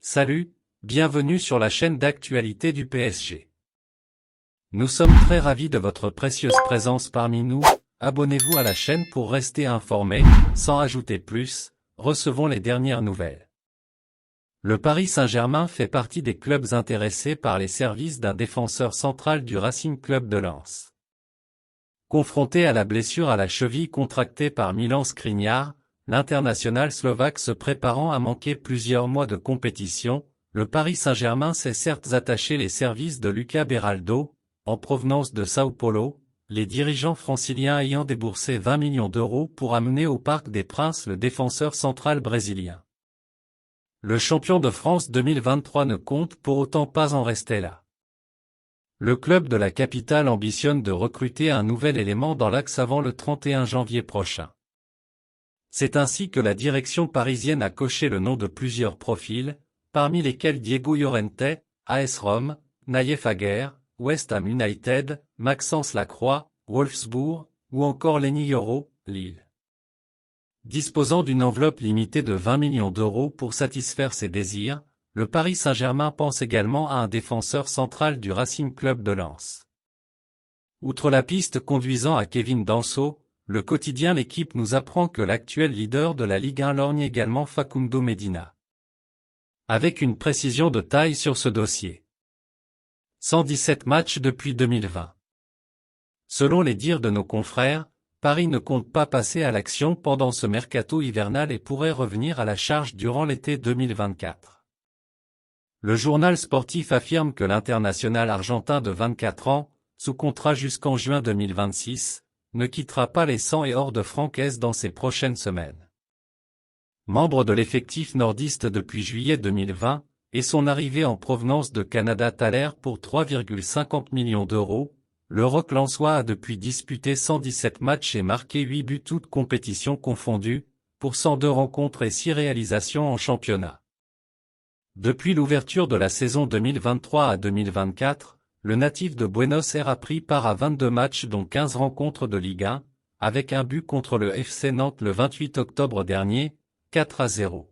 Salut, bienvenue sur la chaîne d'actualité du PSG. Nous sommes très ravis de votre précieuse présence parmi nous. Abonnez-vous à la chaîne pour rester informé, sans ajouter plus, recevons les dernières nouvelles. Le Paris Saint-Germain fait partie des clubs intéressés par les services d'un défenseur central du Racing Club de Lens. Confronté à la blessure à la cheville contractée par Milan Skriniar, l'international slovaque se préparant à manquer plusieurs mois de compétition, le Paris Saint-Germain s'est certes attaché les services de Lucas Beraldo, en provenance de Sao Paulo, les dirigeants franciliens ayant déboursé 20 millions d'euros pour amener au Parc des Princes le défenseur central brésilien. Le champion de France 2023 ne compte pour autant pas en rester là. Le club de la capitale ambitionne de recruter un nouvel élément dans l'axe avant le 31 janvier prochain. C'est ainsi que la direction parisienne a coché le nom de plusieurs profils, parmi lesquels Diego Llorente, AS Rome, Naïef Aguerd, West Ham United, Maxence Lacroix, Wolfsburg, ou encore Lenny Yoro, Lille. Disposant d'une enveloppe limitée de 20 millions d'euros pour satisfaire ses désirs, le Paris Saint-Germain pense également à un défenseur central du Racing Club de Lens. Outre la piste conduisant à Kevin Danso, le quotidien L'Équipe nous apprend que l'actuel leader de la Ligue 1 lorgne également Facundo Medina. Avec une précision de taille sur ce dossier. 117 matchs depuis 2020. Selon les dires de nos confrères, Paris ne compte pas passer à l'action pendant ce mercato hivernal et pourrait revenir à la charge durant l'été 2024. Le journal sportif affirme que l'international argentin de 24 ans, sous contrat jusqu'en juin 2026, ne quittera pas les 100 et hors de francaise dans ces prochaines semaines. Membre de l'effectif nordiste depuis juillet 2020, et son arrivée en provenance de Canada Thaler pour 3,50 millions d'euros, le Roc lensois a depuis disputé 117 matchs et marqué 8 buts toutes compétitions confondues, pour 102 rencontres et 6 réalisations en championnat. Depuis l'ouverture de la saison 2023 à 2024, le natif de Buenos Aires a pris part à 22 matchs dont 15 rencontres de Ligue 1, avec un but contre le FC Nantes le 28 octobre dernier, 4-0.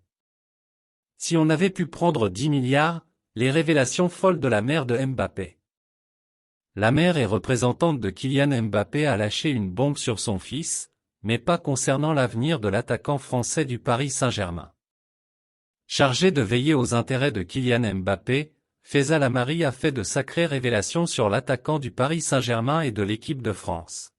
Si on avait pu prendre 10 milliards, les révélations folles de la mère de Mbappé. La mère et représentante de Kylian Mbappé a lâché une bombe sur son fils, mais pas concernant l'avenir de l'attaquant français du Paris Saint-Germain. Chargé de veiller aux intérêts de Kylian Mbappé, Feza Lamari a fait de sacrées révélations sur l'attaquant du Paris Saint-Germain et de l'équipe de France.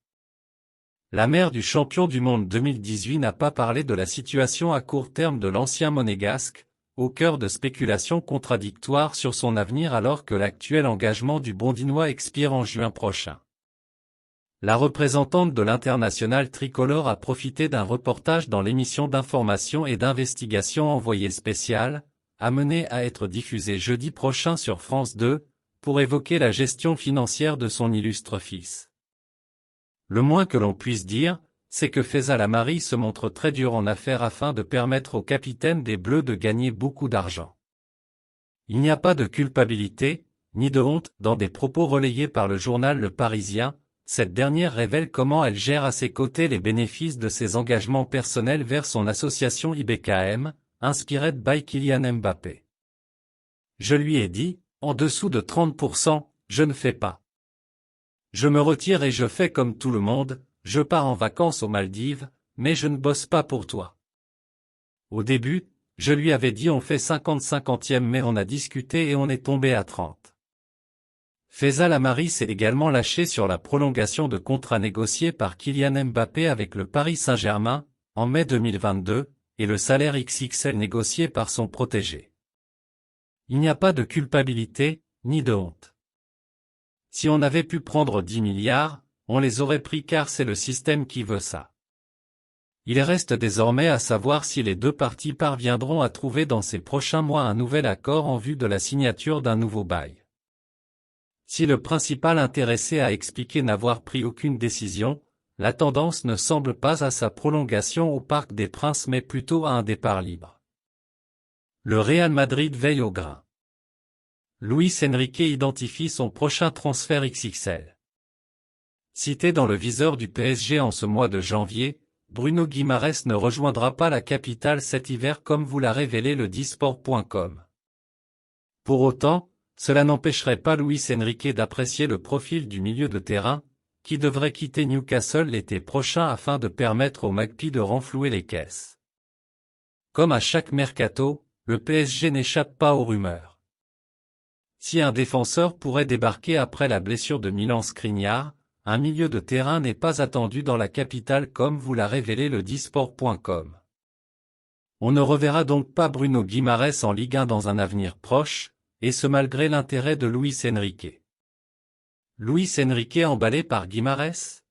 La mère du champion du monde 2018 n'a pas parlé de la situation à court terme de l'ancien monégasque, au cœur de spéculations contradictoires sur son avenir alors que l'actuel engagement du Bondinois expire en juin prochain. La représentante de l'international tricolore a profité d'un reportage dans l'émission d'information et d'investigation Envoyé spécial, amené à être diffusé jeudi prochain sur France 2, pour évoquer la gestion financière de son illustre fils. Le moins que l'on puisse dire, c'est que Feza Lamari se montre très dur en affaires afin de permettre au capitaine des Bleus de gagner beaucoup d'argent. Il n'y a pas de culpabilité, ni de honte, dans des propos relayés par le journal Le Parisien. Cette dernière révèle comment elle gère à ses côtés les bénéfices de ses engagements personnels vers son association IBKM, Inspired by Kylian Mbappé. Je lui ai dit, en dessous de 30%, je ne fais pas. Je me retire et je fais comme tout le monde, je pars en vacances aux Maldives, mais je ne bosse pas pour toi. Au début, je lui avais dit on fait 50-50e mais on a discuté et on est tombé à 30. Feza Lamari s'est également lâché sur la prolongation de contrat négocié par Kylian Mbappé avec le Paris Saint-Germain, en mai 2022, et le salaire XXL négocié par son protégé. Il n'y a pas de culpabilité, ni de honte. Si on avait pu prendre 10 milliards, on les aurait pris car c'est le système qui veut ça. Il reste désormais à savoir si les deux parties parviendront à trouver dans ces prochains mois un nouvel accord en vue de la signature d'un nouveau bail. Si le principal intéressé a expliqué n'avoir pris aucune décision, la tendance ne semble pas à sa prolongation au Parc des Princes mais plutôt à un départ libre. Le Real Madrid veille au grain. Luis Enrique identifie son prochain transfert XXL. Cité dans le viseur du PSG en ce mois de janvier, Bruno Guimaraes ne rejoindra pas la capitale cet hiver comme vous l'a révélé le disport.com. Pour autant, cela n'empêcherait pas Luis Enrique d'apprécier le profil du milieu de terrain, qui devrait quitter Newcastle l'été prochain afin de permettre aux Magpies de renflouer les caisses. Comme à chaque mercato, le PSG n'échappe pas aux rumeurs. Si un défenseur pourrait débarquer après la blessure de Milan Skriniar, un milieu de terrain n'est pas attendu dans la capitale comme vous l'a révélé le disport.com. On ne reverra donc pas Bruno Guimaraes en Ligue 1 dans un avenir proche, et ce malgré l'intérêt de Luis Enrique. Luis Enrique emballé par Guimaraes?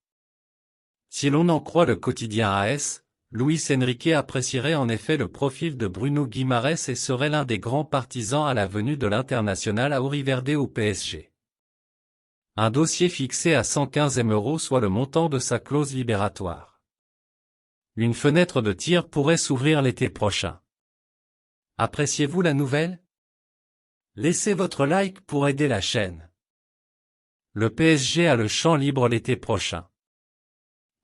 Si l'on en croit le quotidien AS, Luis Enrique apprécierait en effet le profil de Bruno Guimaraes et serait l'un des grands partisans à la venue de l'international auriverde au PSG. Un dossier fixé à 115 000 €, soit le montant de sa clause libératoire. Une fenêtre de tir pourrait s'ouvrir l'été prochain. Appréciez-vous la nouvelle? Laissez votre like pour aider la chaîne. Le PSG a le champ libre l'été prochain.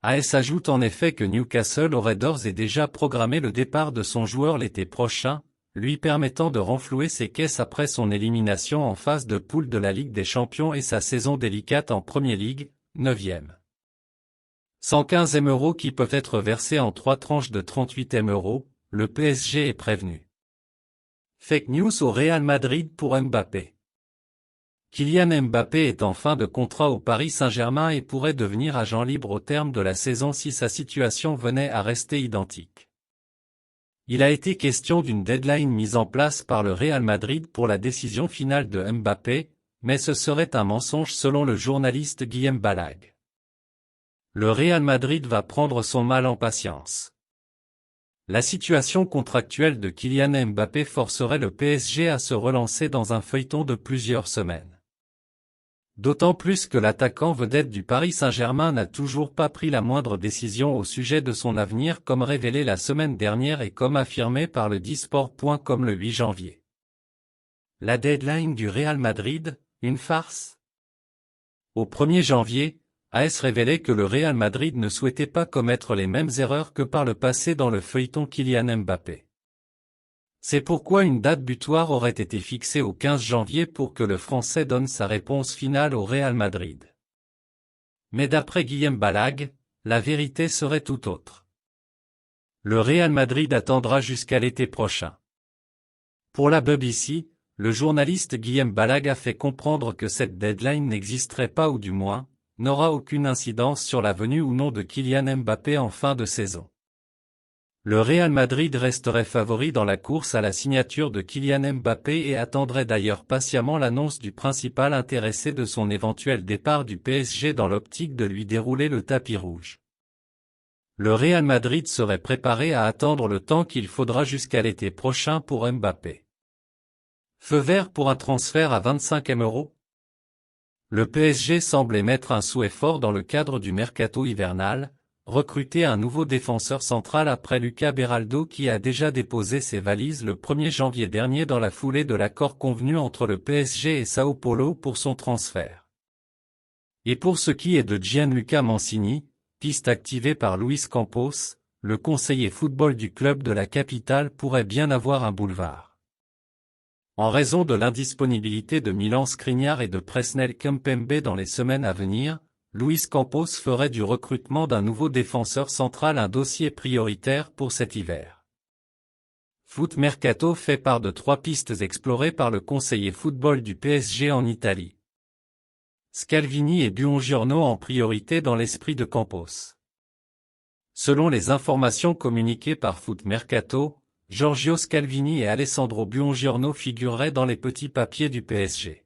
AS ajoute en effet que Newcastle aurait d'ores et déjà programmé le départ de son joueur l'été prochain, lui permettant de renflouer ses caisses après son élimination en phase de poule de la Ligue des Champions et sa saison délicate en Premier League, 9e. 115 000 € qui peuvent être versés en 3 tranches de 38 000 €, le PSG est prévenu. Fake news au Real Madrid pour Mbappé. Kylian Mbappé est en fin de contrat au Paris Saint-Germain et pourrait devenir agent libre au terme de la saison si sa situation venait à rester identique. Il a été question d'une deadline mise en place par le Real Madrid pour la décision finale de Mbappé, mais ce serait un mensonge selon le journaliste Guillem Balag. Le Real Madrid va prendre son mal en patience. La situation contractuelle de Kylian Mbappé forcerait le PSG à se relancer dans un feuilleton de plusieurs semaines. D'autant plus que l'attaquant vedette du Paris Saint-Germain n'a toujours pas pris la moindre décision au sujet de son avenir comme révélé la semaine dernière et comme affirmé par le disport.com le 8 janvier. La deadline du Real Madrid, une farce? Au 1er janvier, AS révélait que le Real Madrid ne souhaitait pas commettre les mêmes erreurs que par le passé dans le feuilleton Kylian Mbappé. C'est pourquoi une date butoir aurait été fixée au 15 janvier pour que le Français donne sa réponse finale au Real Madrid. Mais d'après Guillem Balag, la vérité serait tout autre. Le Real Madrid attendra jusqu'à l'été prochain. Pour la BBC, le journaliste Guillem Balag a fait comprendre que cette deadline n'existerait pas ou du moins, n'aura aucune incidence sur la venue ou non de Kylian Mbappé en fin de saison. Le Real Madrid resterait favori dans la course à la signature de Kylian Mbappé et attendrait d'ailleurs patiemment l'annonce du principal intéressé de son éventuel départ du PSG dans l'optique de lui dérouler le tapis rouge. Le Real Madrid serait préparé à attendre le temps qu'il faudra jusqu'à l'été prochain pour Mbappé. Feu vert pour un transfert à 25 000 €? Le PSG semble émettre un souhait fort dans le cadre du mercato hivernal, recruter un nouveau défenseur central après Lucas Beraldo qui a déjà déposé ses valises le 1er janvier dernier dans la foulée de l'accord convenu entre le PSG et Sao Paulo pour son transfert. Et pour ce qui est de Gianluca Mancini, piste activée par Luis Campos, le conseiller football du club de la capitale pourrait bien avoir un boulevard. En raison de l'indisponibilité de Milan Skriniar et de Presnel Kimpembe dans les semaines à venir, Luis Campos ferait du recrutement d'un nouveau défenseur central un dossier prioritaire pour cet hiver. Foot Mercato fait part de 3 pistes explorées par le conseiller football du PSG en Italie. Scalvini et Buongiorno en priorité dans l'esprit de Campos. Selon les informations communiquées par Foot Mercato, Giorgio Scalvini et Alessandro Buongiorno figureraient dans les petits papiers du PSG.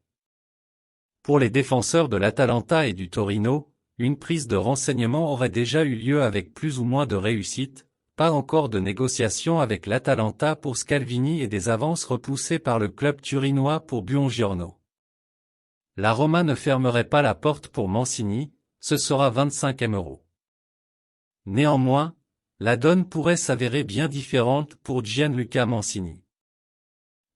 Pour les défenseurs de l'Atalanta et du Torino, une prise de renseignement aurait déjà eu lieu avec plus ou moins de réussite, pas encore de négociation avec l'Atalanta pour Scalvini et des avances repoussées par le club turinois pour Buongiorno. La Roma ne fermerait pas la porte pour Mancini, ce sera 25 000 €. Néanmoins, la donne pourrait s'avérer bien différente pour Gianluca Mancini.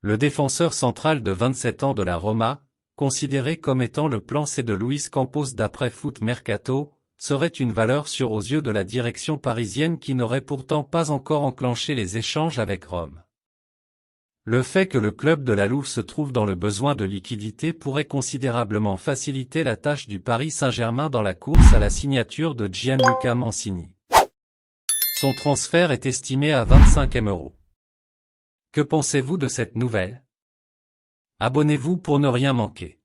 Le défenseur central de 27 ans de la Roma, considéré comme étant le plan C de Luis Campos d'après Foot Mercato, serait une valeur sûre aux yeux de la direction parisienne qui n'aurait pourtant pas encore enclenché les échanges avec Rome. Le fait que le club de la Louve se trouve dans le besoin de liquidité pourrait considérablement faciliter la tâche du Paris Saint-Germain dans la course à la signature de Gianluca Mancini. Son transfert est estimé à 25 M €. Que pensez-vous de cette nouvelle? Abonnez-vous pour ne rien manquer.